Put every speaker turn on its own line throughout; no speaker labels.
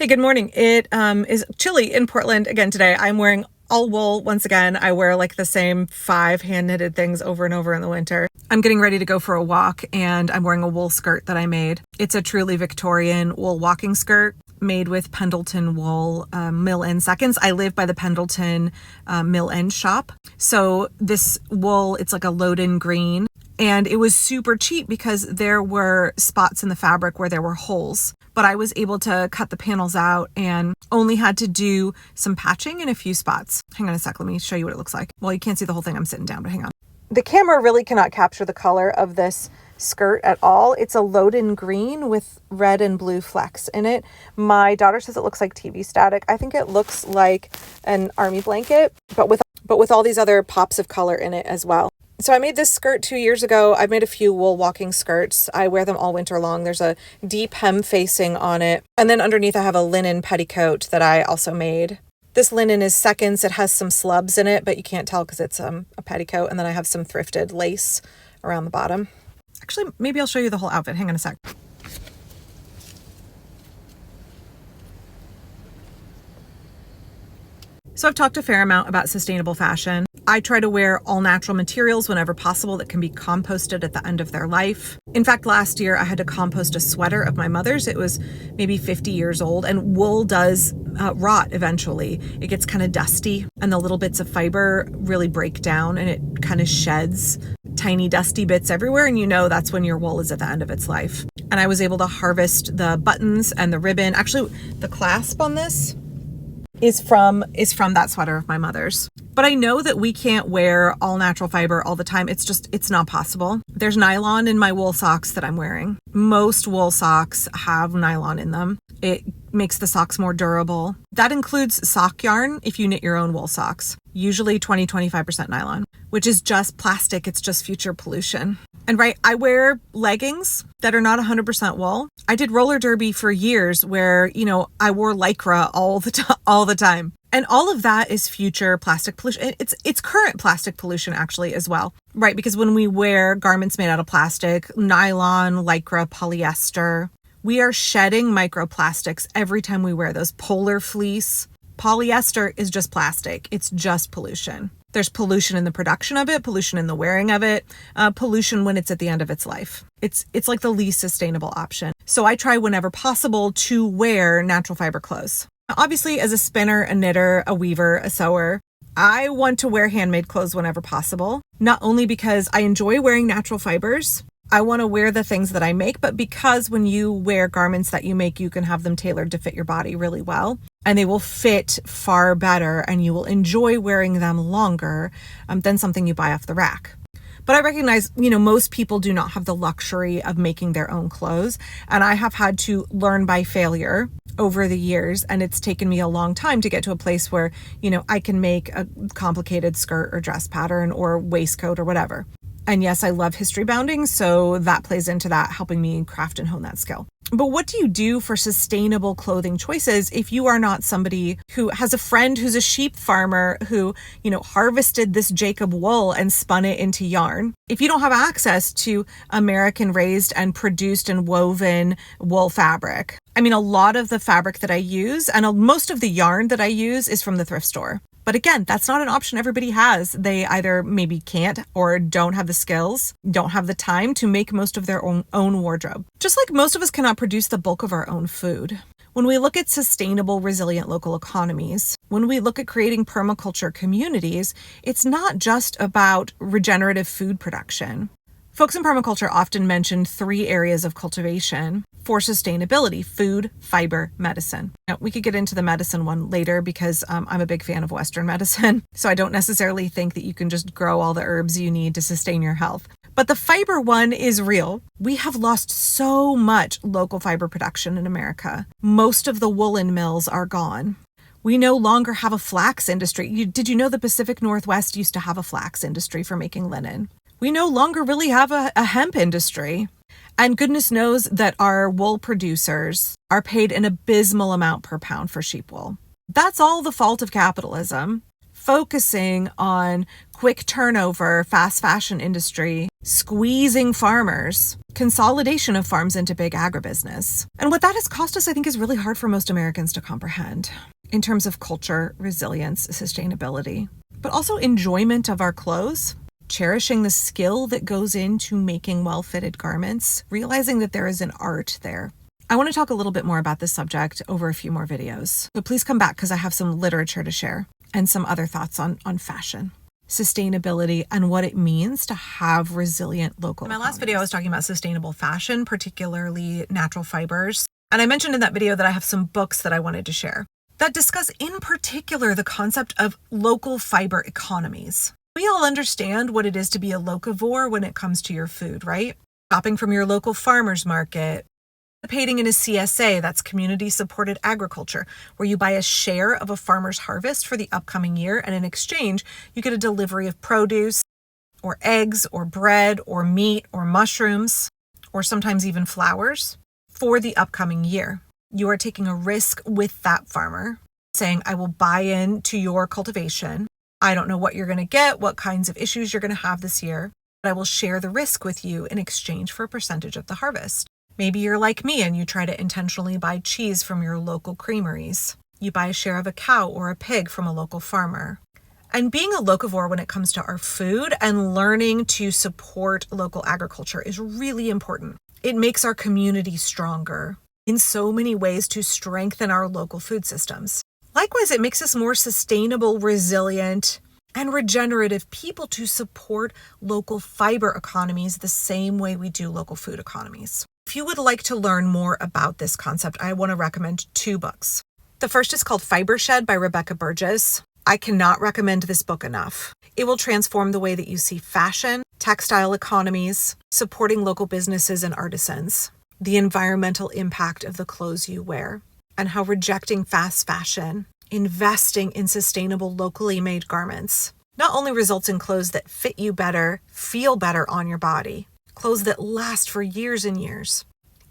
Hey, good morning. It is chilly in Portland again today. I'm wearing all wool once again. I wear like the same 5 hand knitted things over and over in the winter. I'm getting ready to go for a walk and I'm wearing a wool skirt that I made. It's a truly Victorian wool walking skirt made with Pendleton wool, mill end seconds. I live by the Pendleton mill end shop. So this wool, it's like a load-in green. And it was super cheap because there were spots in the fabric where there were holes. But I was able to cut the panels out and only had to do some patching in a few spots. Hang on a sec, let me show you what it looks like. Well, you can't see the whole thing, I'm sitting down, but hang on. The camera really cannot capture the color of this skirt at all. It's a load-in green with red and blue flecks in it. My daughter says it looks like TV static. I think it looks like an army blanket, but with all these other pops of color in it as well. So I made this skirt 2 years ago. I've made a few wool walking skirts. I wear them all winter long. There's a deep hem facing on it. And then underneath I have a linen petticoat that I also made. This linen is seconds. It has some slubs in it, but you can't tell because it's a petticoat. And then I have some thrifted lace around the bottom. Actually, maybe I'll show you the whole outfit. Hang on a sec. So I've talked a fair amount about sustainable fashion. I try to wear all natural materials whenever possible that can be composted at the end of their life. In fact, last year I had to compost a sweater of my mother's. It was maybe 50 years old, and wool does rot eventually. It gets kind of dusty and the little bits of fiber really break down and it kind of sheds tiny dusty bits everywhere, and you know that's when your wool is at the end of its life. And I was able to harvest the buttons and the ribbon. Actually, the clasp on this is from that sweater of my mother's. But I know that we can't wear all natural fiber all the time. It's not possible. There's nylon in my wool socks that I'm wearing. Most wool socks have nylon in them. It makes the socks more durable. That includes sock yarn if you knit your own wool socks. Usually 20-25% nylon, which is just plastic. It's just future pollution. And right, I wear leggings that are not 100% wool. I did roller derby for years where, I wore Lycra all the time. And all of that is future plastic pollution. It's current plastic pollution actually as well, right? Because when we wear garments made out of plastic, nylon, Lycra, polyester, we are shedding microplastics every time we wear those. Polar fleece. Polyester is just plastic. It's just pollution. There's pollution in the production of it, pollution in the wearing of it, pollution when it's at the end of its life. It's like the least sustainable option. So I try whenever possible to wear natural fiber clothes. Obviously, as a spinner, a knitter, a weaver, a sewer, I want to wear handmade clothes whenever possible. Not only because I enjoy wearing natural fibers, I want to wear the things that I make, but because when you wear garments that you make, you can have them tailored to fit your body really well. And they will fit far better and you will enjoy wearing them longer than something you buy off the rack. But I recognize, most people do not have the luxury of making their own clothes. And I have had to learn by failure over the years. And it's taken me a long time to get to a place where, I can make a complicated skirt or dress pattern or waistcoat or whatever. And yes, I love history bounding, so that plays into that, helping me craft and hone that skill. But what do you do for sustainable clothing choices if you are not somebody who has a friend who's a sheep farmer who, harvested this Jacob wool and spun it into yarn? If you don't have access to American raised and produced and woven wool fabric. I mean, a lot of the fabric that I use and most of the yarn that I use is from the thrift store. But again, that's not an option everybody has. They either maybe can't or don't have the skills, don't have the time to make most of their own wardrobe. Just like most of us cannot produce the bulk of our own food. When we look at sustainable, resilient local economies, when we look at creating permaculture communities, it's not just about regenerative food production. Folks in permaculture often mention 3 areas of cultivation for sustainability: food, fiber, medicine. Now, we could get into the medicine one later because I'm a big fan of Western medicine. So I don't necessarily think that you can just grow all the herbs you need to sustain your health. But the fiber one is real. We have lost so much local fiber production in America. Most of the woolen mills are gone. We no longer have a flax industry. Did you know the Pacific Northwest used to have a flax industry for making linen? We no longer really have a hemp industry. And goodness knows that our wool producers are paid an abysmal amount per pound for sheep wool. That's all the fault of capitalism. focusing on quick turnover, fast fashion industry, squeezing farmers, consolidation of farms into big agribusiness. And what that has cost us, I think, is really hard for most Americans to comprehend in terms of culture, resilience, sustainability, but also enjoyment of our clothes, cherishing the skill that goes into making well-fitted garments, realizing that there is an art there. I want to talk a little bit more about this subject over a few more videos, but please come back because I have some literature to share and some other thoughts on fashion, sustainability, and what it means to have resilient local economies. In my last video, I was talking about sustainable fashion, particularly natural fibers. And I mentioned in that video that I have some books that I wanted to share that discuss in particular the concept of local fiber economies. We all understand what it is to be a locavore when it comes to your food, right? Shopping from your local farmer's market, participating in a CSA, that's community supported agriculture, where you buy a share of a farmer's harvest for the upcoming year, and in exchange, you get a delivery of produce or eggs or bread or meat or mushrooms, or sometimes even flowers for the upcoming year. You are taking a risk with that farmer, saying, I will buy into your cultivation. I don't know what you're going to get, what kinds of issues you're going to have this year, but I will share the risk with you in exchange for a percentage of the harvest. Maybe you're like me and you try to intentionally buy cheese from your local creameries. You buy a share of a cow or a pig from a local farmer. And being a locavore when it comes to our food and learning to support local agriculture is really important. It makes our community stronger in so many ways to strengthen our local food systems. Likewise, it makes us more sustainable, resilient, and regenerative people to support local fiber economies the same way we do local food economies. If you would like to learn more about this concept, I want to recommend 2 books. The first is called Fiber Shed by Rebecca Burgess. I cannot recommend this book enough. It will transform the way that you see fashion, textile economies, supporting local businesses and artisans, the environmental impact of the clothes you wear, and how rejecting fast fashion, investing in sustainable locally made garments, not only results in clothes that fit you better, feel better on your body, clothes that last for years and years,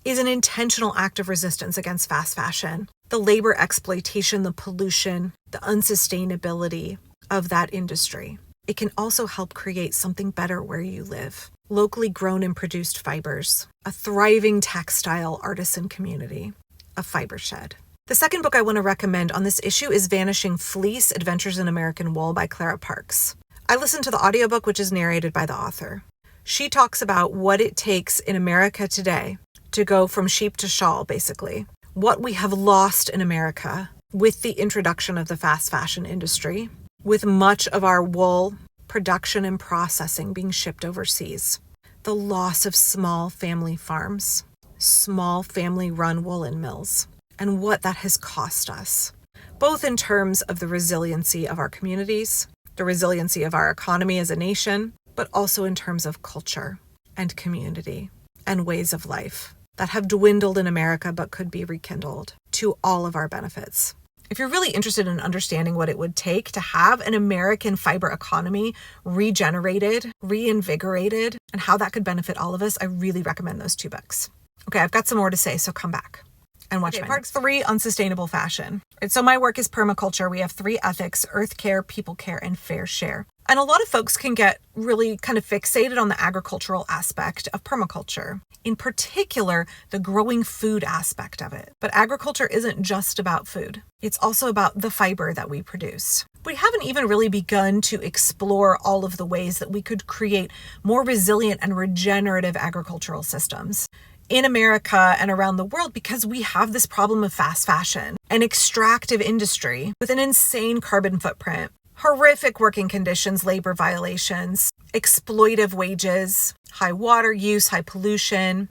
is an intentional act of resistance against fast fashion, the labor exploitation, the pollution, the unsustainability of that industry. It can also help create something better where you live. Locally grown and produced fibers, a thriving textile artisan community, a fiber shed. The second book I want to recommend on this issue is Vanishing Fleece, Adventures in American Wool by Clara Parks. I listened to the audiobook, which is narrated by the author. She talks about what it takes in America today to go from sheep to shawl, basically. What we have lost in America with the introduction of the fast fashion industry, with much of our wool production and processing being shipped overseas. The loss of small family farms, small family-run woolen mills, and what that has cost us, both in terms of the resiliency of our communities, the resiliency of our economy as a nation, but also in terms of culture and community and ways of life that have dwindled in America but could be rekindled to all of our benefits. If you're really interested in understanding what it would take to have an American fiber economy regenerated, reinvigorated, and how that could benefit all of us, I really recommend those 2 books. Okay, I've got some more to say, so come back and watch part 3 on sustainable fashion. Right, so my work is permaculture. We have 3 ethics: earth care, people care, and fair share. And a lot of folks can get really kind of fixated on the agricultural aspect of permaculture, in particular, the growing food aspect of it. But agriculture isn't just about food. It's also about the fiber that we produce. We haven't even really begun to explore all of the ways that we could create more resilient and regenerative agricultural systems in America and around the world, because we have this problem of fast fashion, an extractive industry with an insane carbon footprint, horrific working conditions, labor violations, exploitive wages, high water use, high pollution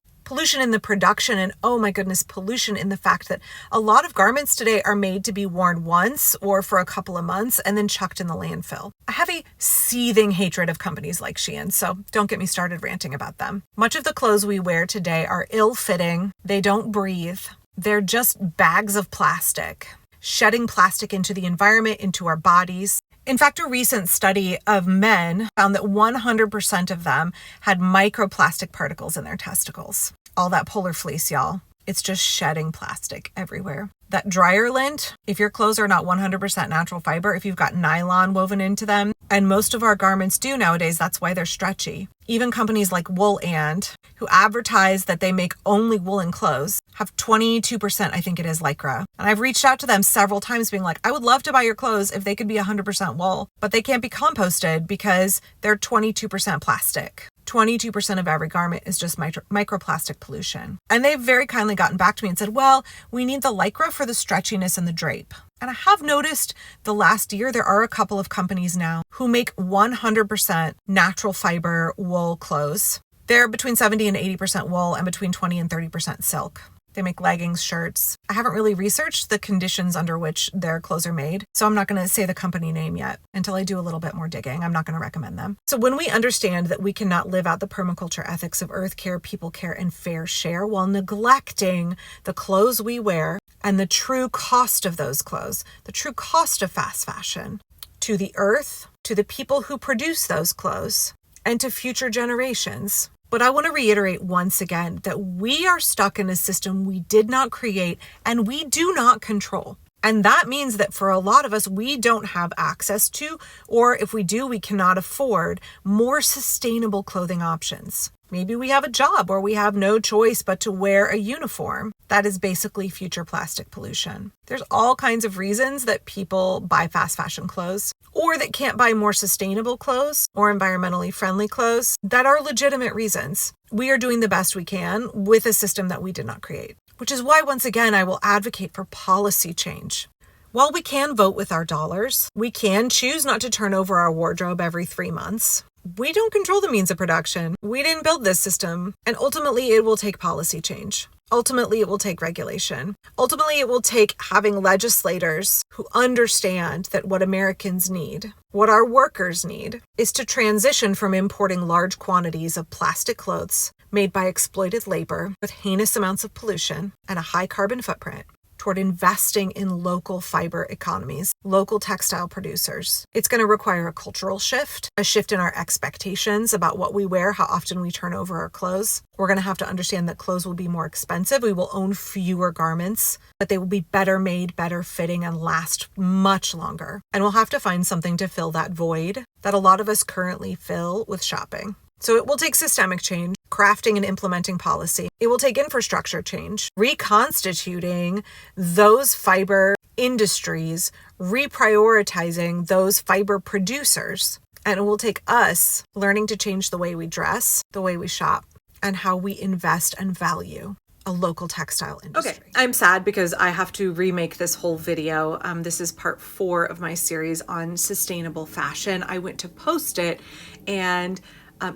in the production, and oh my goodness, pollution in the fact that a lot of garments today are made to be worn once or for a couple of months and then chucked in the landfill. I have a seething hatred of companies like Shein, so don't get me started ranting about them. Much of the clothes we wear today are ill-fitting, they don't breathe, they're just bags of plastic, shedding plastic into the environment, into our bodies. In fact, a recent study of men found that 100% of them had microplastic particles in their testicles. All that polar fleece, y'all. It's just shedding plastic everywhere. That dryer lint, if your clothes are not 100% natural fiber, if you've got nylon woven into them, and most of our garments do nowadays, that's why they're stretchy. Even companies like Wool And, who advertise that they make only woolen clothes, have 22%, I think it is, Lycra. And I've reached out to them several times being like, I would love to buy your clothes if they could be 100% wool, but they can't be composted because they're 22% plastic. 22% of every garment is just microplastic pollution. And they've very kindly gotten back to me and said, well, we need the Lycra for the stretchiness and the drape. And I have noticed the last year, there are a couple of companies now who make 100% natural fiber wool clothes. They're between 70 and 80% wool and between 20 and 30% silk. They make leggings, shirts. I haven't really researched the conditions under which their clothes are made, so I'm not going to say the company name yet until I do a little bit more digging. I'm not going to recommend them. So when we understand that we cannot live out the permaculture ethics of earth care, people care, and fair share while neglecting the clothes we wear and the true cost of those clothes, the true cost of fast fashion, to the earth, to the people who produce those clothes, and to future generations. But I want to reiterate once again that we are stuck in a system we did not create and we do not control. And that means that for a lot of us, we don't have access to, or if we do, we cannot afford more sustainable clothing options. Maybe we have a job where we have no choice but to wear a uniform. That is basically future plastic pollution. There's all kinds of reasons that people buy fast fashion clothes or that can't buy more sustainable clothes or environmentally friendly clothes that are legitimate reasons. We are doing the best we can with a system that we did not create, which is why, once again, I will advocate for policy change. While we can vote with our dollars, we can choose not to turn over our wardrobe every 3 months. We don't control the means of production. We didn't build this system. And ultimately, it will take policy change. Ultimately, it will take regulation. Ultimately, it will take having legislators who understand that what Americans need, what our workers need, is to transition from importing large quantities of plastic clothes made by exploited labor with heinous amounts of pollution and a high carbon footprint toward investing in local fiber economies, local textile producers. It's going to require a cultural shift, a shift in our expectations about what we wear, how often we turn over our clothes. We're going to have to understand that clothes will be more expensive. We will own fewer garments, but they will be better made, better fitting, and last much longer. And we'll have to find something to fill that void that a lot of us currently fill with shopping. So it will take systemic change, crafting and implementing policy. It will take infrastructure change, reconstituting those fiber industries, reprioritizing those fiber producers. And it will take us learning to change the way we dress, the way we shop, and how we invest and value a local textile industry. Okay, I'm sad because I have to remake this whole video. This is part 4 of my series on sustainable fashion. I went to post it and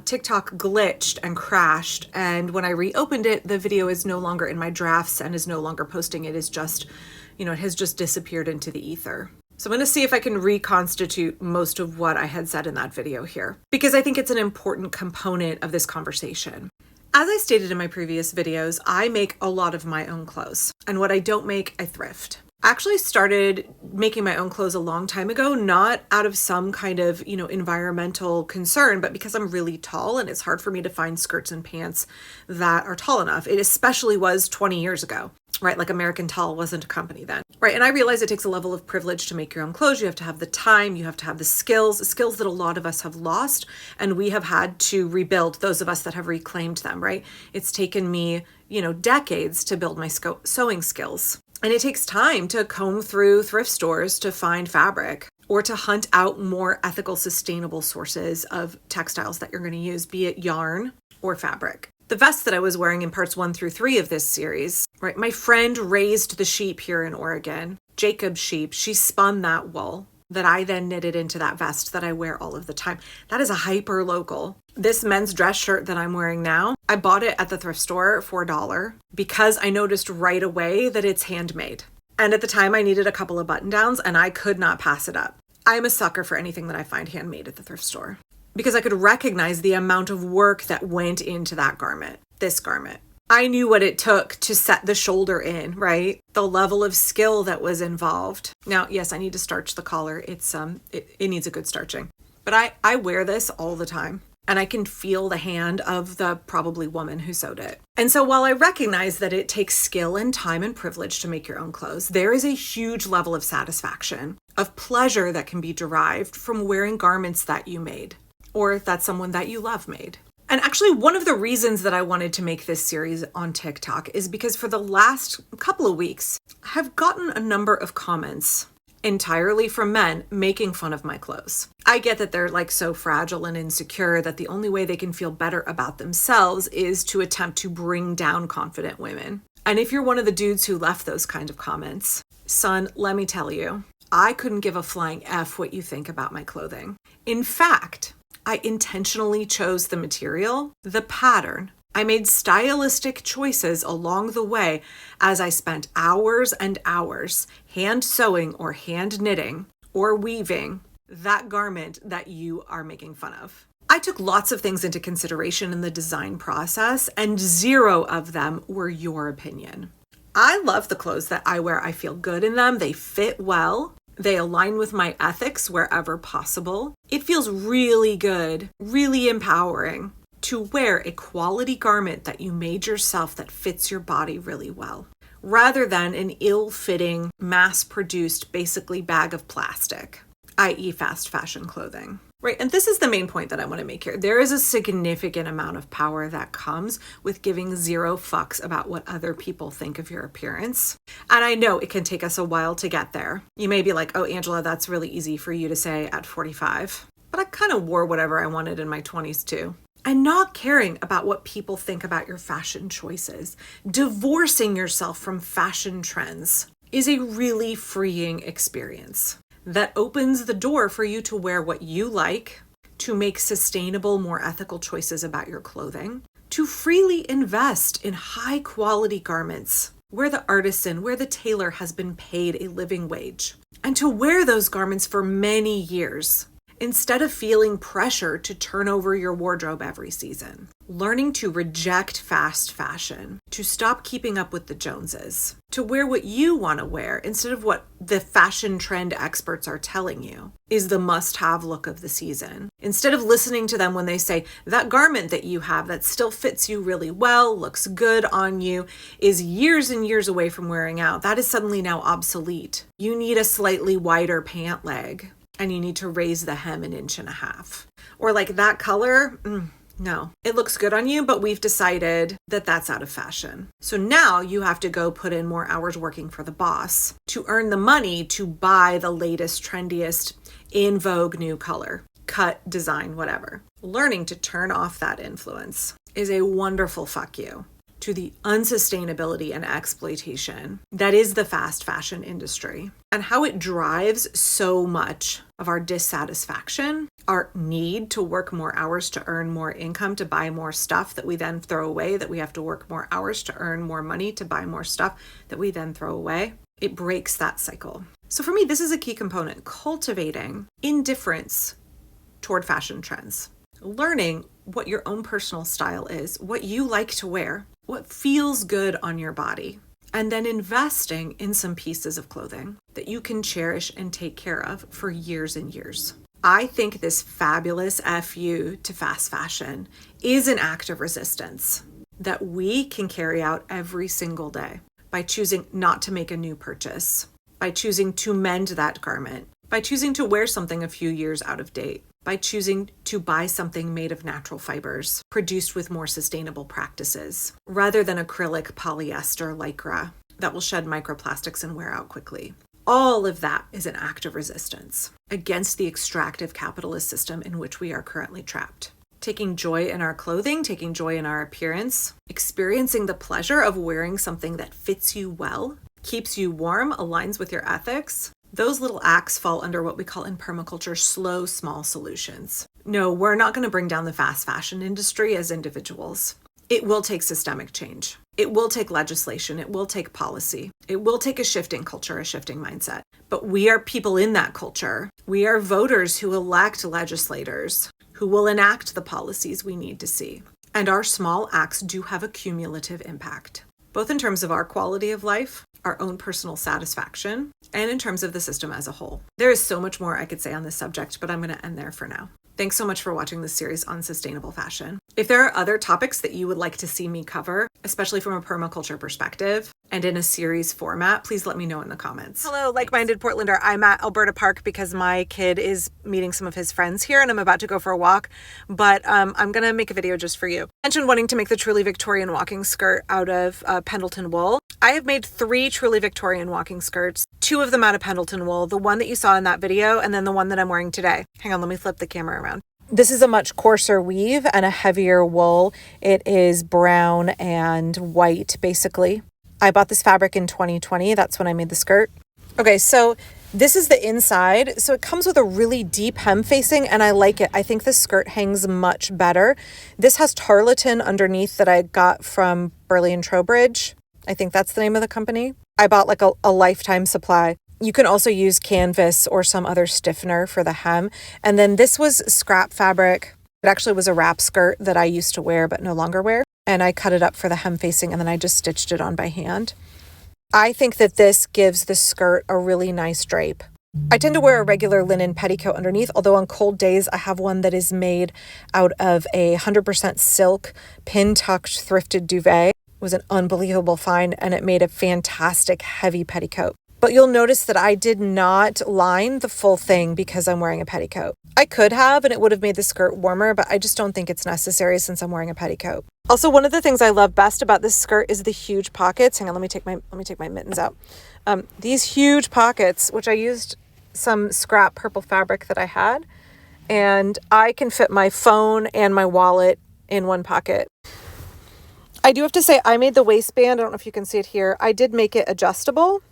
TikTok glitched and crashed, and when I reopened it, the video is no longer in my drafts and is no longer posting. It is just, it has just disappeared into the ether. So I'm going to see if I can reconstitute most of what I had said in that video here, because I think it's an important component of this conversation. As I stated in my previous videos, I make a lot of my own clothes, and what I don't make, I thrift. I actually started making my own clothes a long time ago, not out of some kind of, environmental concern, but because I'm really tall and it's hard for me to find skirts and pants that are tall enough. It especially was 20 years ago, right? Like American Tall wasn't a company then, right? And I realize it takes a level of privilege to make your own clothes. You have to have the time, you have to have the skills that a lot of us have lost, and we have had to rebuild, those of us that have reclaimed them, right? It's taken me, decades to build my sewing skills. And it takes time to comb through thrift stores to find fabric or to hunt out more ethical, sustainable sources of textiles that you're going to use, be it yarn or fabric. The vest that I was wearing in parts 1 through 3 of this series, right? My friend raised the sheep here in Oregon, Jacob's sheep. She spun that wool that I then knitted into that vest that I wear all of the time. That is a hyper local. This men's dress shirt that I'm wearing now, I bought it at the thrift store for $1 because I noticed right away that it's handmade. And at the time I needed a couple of button downs and I could not pass it up. I'm a sucker for anything that I find handmade at the thrift store because I could recognize the amount of work that went into that garment, this garment. I knew what it took to set the shoulder in, right? The level of skill that was involved. Now, yes, I need to starch the collar. It needs a good starching. But I wear this all the time. and I can feel the hand of the probably woman who sewed it. And so while I recognize that it takes skill and time and privilege to make your own clothes, there is a huge level of satisfaction, of pleasure that can be derived from wearing garments that you made, or that someone that you love made. And actually, one of the reasons that I wanted to make this series on TikTok is because for the last couple of weeks, I have gotten a number of comments entirely from men making fun of my clothes. I get that they're like so fragile and insecure that the only way they can feel better about themselves is to attempt to bring down confident women. And if you're one of the dudes who left those kind of comments, son, let me tell you, I couldn't give a flying F what you think about my clothing. In fact, I intentionally chose the material, the pattern. I made stylistic choices along the way as I spent hours and hours hand sewing or hand knitting or weaving that garment that you are making fun of. I took lots of things into consideration in the design process, and zero of them were your opinion. I love the clothes that I wear. I feel good in them. They fit well. They align with my ethics wherever possible. It feels really good, really empowering to wear a quality garment that you made yourself that fits your body really well, rather than an ill-fitting, mass-produced, basically bag of plastic, i.e. fast fashion clothing. Right, and this is the main point that I want to make here. There is a significant amount of power that comes with giving zero fucks about what other people think of your appearance. And I know it can take us a while to get there. You may be like, oh, Angela, that's really easy for you to say at 45. But I kind of wore whatever I wanted in my 20s too. And not caring about what people think about your fashion choices, divorcing yourself from fashion trends, is a really freeing experience that opens the door for you to wear what you like, to make sustainable, more ethical choices about your clothing, to freely invest in high quality garments where the artisan, where the tailor has been paid a living wage, and to wear those garments for many years instead of feeling pressure to turn over your wardrobe every season. Learning to reject fast fashion, to stop keeping up with the Joneses, to wear what you want to wear instead of what the fashion trend experts are telling you is the must-have look of the season. Instead of listening to them when they say that garment that you have that still fits you really well, looks good on you, is years and years away from wearing out, that is suddenly now obsolete. You need a slightly wider pant leg, and you need to raise the hem 1.5 inches. Or like that color, no, it looks good on you, but we've decided that that's out of fashion. So now you have to go put in more hours working for the boss to earn the money to buy the latest, trendiest, in vogue new color, cut, design, whatever. Learning to turn off that influence is a wonderful fuck you to the unsustainability and exploitation that is the fast fashion industry, and how it drives so much of our dissatisfaction, our need to work more hours to earn more income, to buy more stuff that we then throw away, that we have to work more hours to earn more money to buy more stuff that we then throw away. It breaks that cycle. So for me, this is a key component, cultivating indifference toward fashion trends, learning what your own personal style is, what you like to wear, what feels good on your body, and then investing in some pieces of clothing that you can cherish and take care of for years and years. I think this fabulous FU to fast fashion is an act of resistance that we can carry out every single day by choosing not to make a new purchase, by choosing to mend that garment, by choosing to wear something a few years out of date, by choosing to buy something made of natural fibers, produced with more sustainable practices, rather than acrylic, polyester, lycra that will shed microplastics and wear out quickly. All of that is an act of resistance against the extractive capitalist system in which we are currently trapped. Taking joy in our clothing, taking joy in our appearance, experiencing the pleasure of wearing something that fits you well, keeps you warm, aligns with your ethics. Those little acts fall under what we call in permaculture slow, small solutions. No, we're not going to bring down the fast fashion industry as individuals. It will take systemic change. It will take legislation. It will take policy. It will take a shifting culture, a shifting mindset. But we are people in that culture. We are voters who elect legislators who will enact the policies we need to see. And our small acts do have a cumulative impact, both in terms of our quality of life, our own personal satisfaction, and in terms of the system as a whole. There is so much more I could say on this subject, but I'm going to end there for now. Thanks so much for watching this series on sustainable fashion. If there are other topics that you would like to see me cover, especially from a permaculture perspective and in a series format, please let me know in the comments. Hello, like-minded Portlander. I'm at Alberta Park because my kid is meeting some of his friends here and I'm about to go for a walk, but I'm gonna make a video just for you. I mentioned wanting to make the truly Victorian walking skirt out of Pendleton wool. I have made 3 truly Victorian walking skirts, 2 of them out of Pendleton wool, the one that you saw in that video, and then the one that I'm wearing today. Hang on, let me flip the camera around. This is a much coarser weave and a heavier wool. It is brown and white, basically. I bought this fabric in 2020. That's when I made the skirt. Okay, so this is the inside. So it comes with a really deep hem facing and I like it. I think this skirt hangs much better. This has tarlatan underneath that I got from Burley and Trowbridge. I think that's the name of the company. I bought like a lifetime supply. You can also use canvas or some other stiffener for the hem. And then this was scrap fabric. It actually was a wrap skirt that I used to wear but no longer wear. And I cut it up for the hem facing and then I just stitched it on by hand. I think that this gives the skirt a really nice drape. I tend to wear a regular linen petticoat underneath, although on cold days I have one that is made out of a 100% silk pin-tucked thrifted duvet. It was an unbelievable find and it made a fantastic heavy petticoat. But you'll notice that I did not line the full thing because I'm wearing a petticoat. I could have, and it would have made the skirt warmer, but I just don't think it's necessary since I'm wearing a petticoat. Also, one of the things I love best about this skirt is the huge pockets. Hang on, let me take my mittens out. These huge pockets, which I used some scrap purple fabric that I had, and I can fit my phone and my wallet in one pocket. I do have to say I made the waistband. I don't know if you can see it here. I did make it adjustable.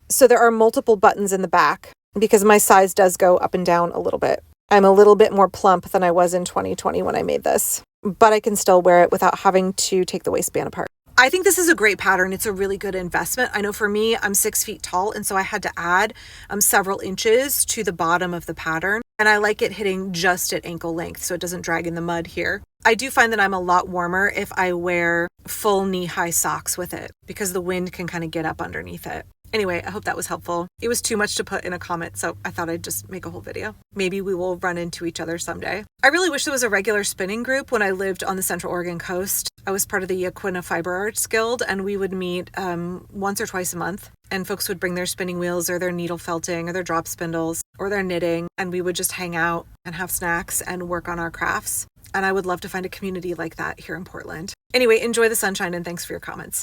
So there are multiple buttons in the back because my size does go up and down a little bit. I'm a little bit more plump than I was in 2020 when I made this, but I can still wear it without having to take the waistband apart. I think this is a great pattern. It's a really good investment. I know for me, I'm 6 feet tall, and so I had to add several inches to the bottom of the pattern. And I like it hitting just at ankle length so it doesn't drag in the mud here. I do find that I'm a lot warmer if I wear full knee-high socks with it because the wind can kind of get up underneath it. Anyway, I hope that was helpful. It was too much to put in a comment, so I thought I'd just make a whole video. Maybe we will run into each other someday. I really wish there was a regular spinning group when I lived on the Central Oregon coast. I was part of the Yaquina Fiber Arts Guild, and we would meet once or twice a month. And folks would bring their spinning wheels or their needle felting or their drop spindles or their knitting, and we would just hang out and have snacks and work on our crafts. And I would love to find a community like that here in Portland. Anyway, enjoy the sunshine and thanks for your comments.